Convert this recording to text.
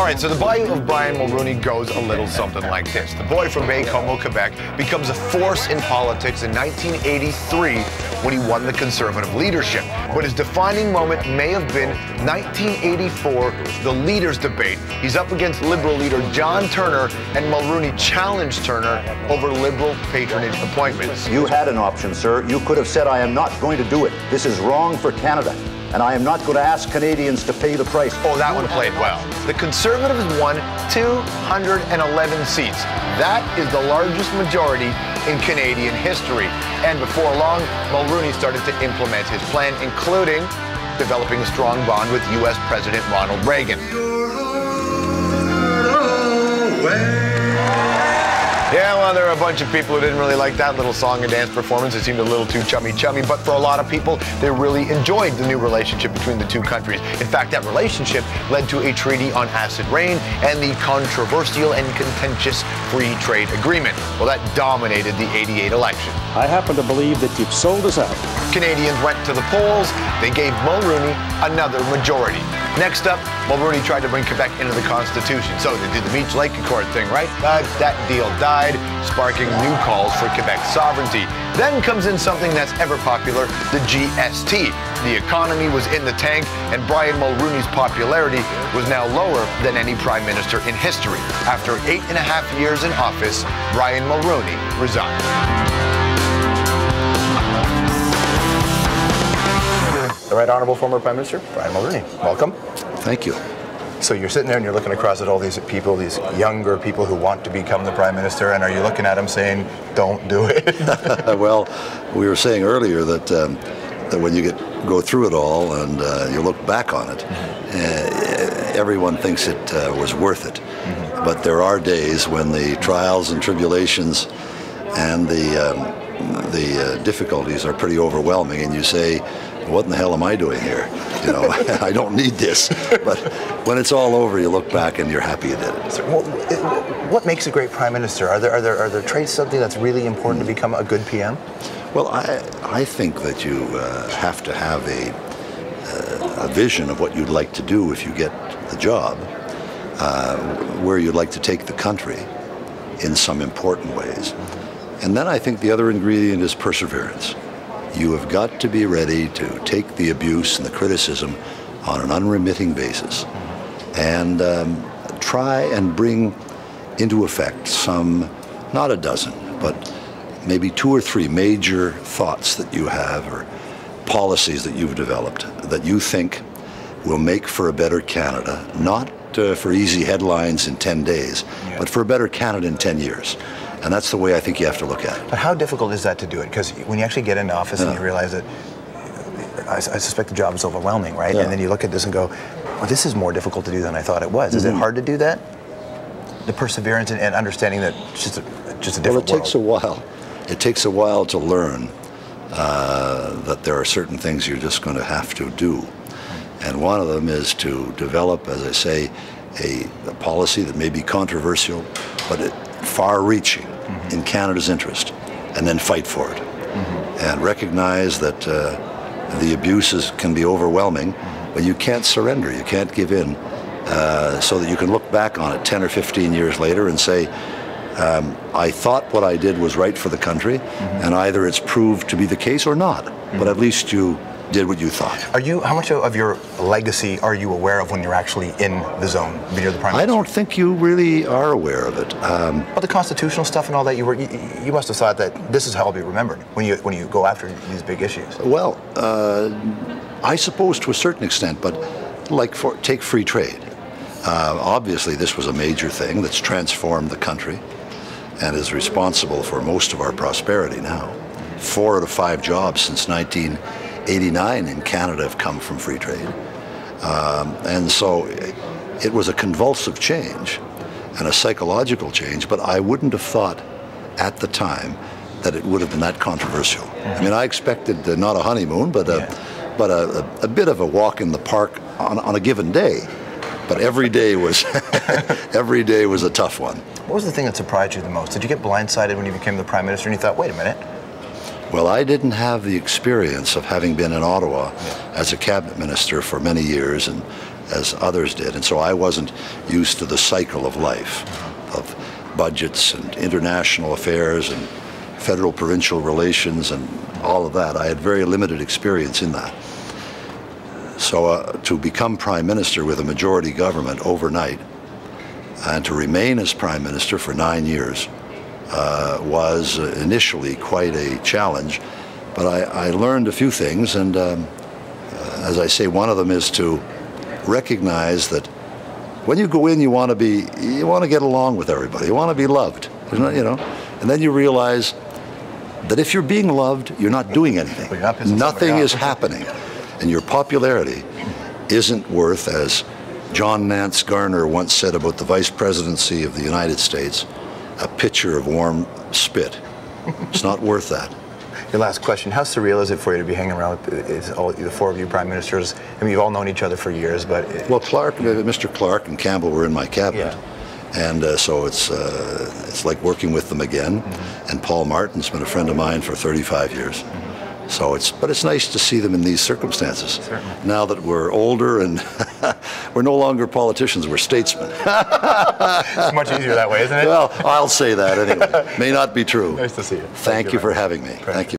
All right, so the bio of Brian Mulroney goes a little something like this. The boy from Baie-Comeau, Quebec, becomes a force in politics in 1983 when he won the Conservative leadership. But his defining moment may have been 1984, the leaders' debate. He's up against Liberal leader John Turner, and Mulroney challenged Turner over Liberal patronage appointments. You had an option, sir. You could have said, I am not going to do it. This is wrong for Canada, and I am not going to ask Canadians to pay the price. Oh, that one played well. The Conservatives won 211 seats. That is the largest majority in Canadian history. And before long, Mulroney started to implement his plan, including developing a strong bond with U.S. President Ronald Reagan. Yeah, well, there are a bunch of people who didn't really like that little song and dance performance. It seemed a little too chummy-chummy, but for a lot of people, they really enjoyed the new relationship between the two countries. In fact, that relationship led to a treaty on acid rain and the controversial and contentious free trade agreement. Well, that dominated the '88 election. I happen to believe that you've sold us out. Canadians went to the polls. They gave Mulroney another majority. Next up, Mulroney tried to bring Quebec into the Constitution. So they did the Meech Lake Accord thing, right? But that deal died, sparking new calls for Quebec's sovereignty. Then comes in something that's ever popular, the GST. The economy was in the tank, and Brian Mulroney's popularity was now lower than any prime minister in history. After 8.5 years in office, Brian Mulroney resigned. The Right Honourable former Prime Minister, Brian Mulroney. Welcome. Thank you. So you're sitting there and you're looking across at all these people, these younger people who want to become the Prime Minister, and are you looking at them saying, don't do it? Well, we were saying earlier that, that when you go through it all and you look back on it, everyone thinks it was worth it. But there are days when the trials and tribulations and the difficulties are pretty overwhelming, and you say, what in the hell am I doing here? You know, I don't need this. But when it's all over, you look back and you're happy you did it. So, what makes a great Prime Minister? Are there traits, something that's really important to become a good PM? Well, I think that you have to have a vision of what you'd like to do if you get the job, where you'd like to take the country in some important ways. And then I think the other ingredient is perseverance. You have got to be ready to take the abuse and the criticism on an unremitting basis and try and bring into effect some, not a dozen, but maybe 2 or 3 major thoughts that you have or policies that you've developed that you think will make for a better Canada, not for easy headlines in 10 days, but for a better Canada in 10 years. And that's the way I think you have to look at it. But how difficult is that to do it? Because when you actually get into office and you realize that, I suspect the job is overwhelming, right? And then you look at this and go, well, this is more difficult to do than I thought it was. Is it hard to do that? The perseverance and understanding that it's just a different world. Well, it takes a while. It takes a while to learn that there are certain things you're just going to have to do. And one of them is to develop, as I say, a policy that may be controversial, but far-reaching in Canada's interest, and then fight for it. And recognize that the abuses can be overwhelming, but you can't surrender, you can't give in, so that you can look back on it 10 or 15 years later and say, I thought what I did was right for the country, and either it's proved to be the case or not, but at least you did what you thought. How much of your legacy are you aware of when you're actually in the zone, when you're the Prime Minister? I don't think you really are aware of it. But the constitutional stuff and all that, you must have thought that this is how I'll be remembered when you go after these big issues. Well, I suppose to a certain extent, but take free trade. Obviously, this was a major thing that's transformed the country and is responsible for most of our prosperity now. 4 out of 5 jobs since 1989 in Canada have come from free trade. And so it was a convulsive change and a psychological change, but I wouldn't have thought at the time that it would have been that controversial. I mean, I expected not a honeymoon, but a bit of a walk in the park on a given day. But every day was every day was a tough one. What was the thing that surprised you the most? Did you get blindsided when you became the Prime Minister and you thought, wait a minute? Well, I didn't have the experience of having been in Ottawa as a cabinet minister for many years and as others did. And so I wasn't used to the cycle of life, of budgets and international affairs and federal provincial relations and all of that. I had very limited experience in that. So to become prime minister with a majority government overnight and to remain as prime minister for 9 years was initially quite a challenge. But I learned a few things, and as I say, one of them is to recognize that when you go in, you want to get along with everybody. You want to be loved, you know. And then you realize that if you're being loved, you're not doing anything. Nothing is happening, and your popularity isn't worth, as John Nance Garner once said about the vice presidency of the United States, a pitcher of warm spit. It's not worth that. Your last question, how surreal is it for you to be hanging around with all, the four of you prime ministers? I mean, you've all known each other for years, but... Well, Mr. Clark and Campbell were in my cabinet. Yeah. And so it's like working with them again. Mm-hmm. And Paul Martin's been a friend of mine for 35 years. Mm-hmm. So but it's nice to see them in these circumstances. Certainly. Now that we're older and we're no longer politicians, we're statesmen. It's much easier that way, isn't it? Well, I'll say that anyway. May not be true. Nice to see you. Thank you for having me. Thank you.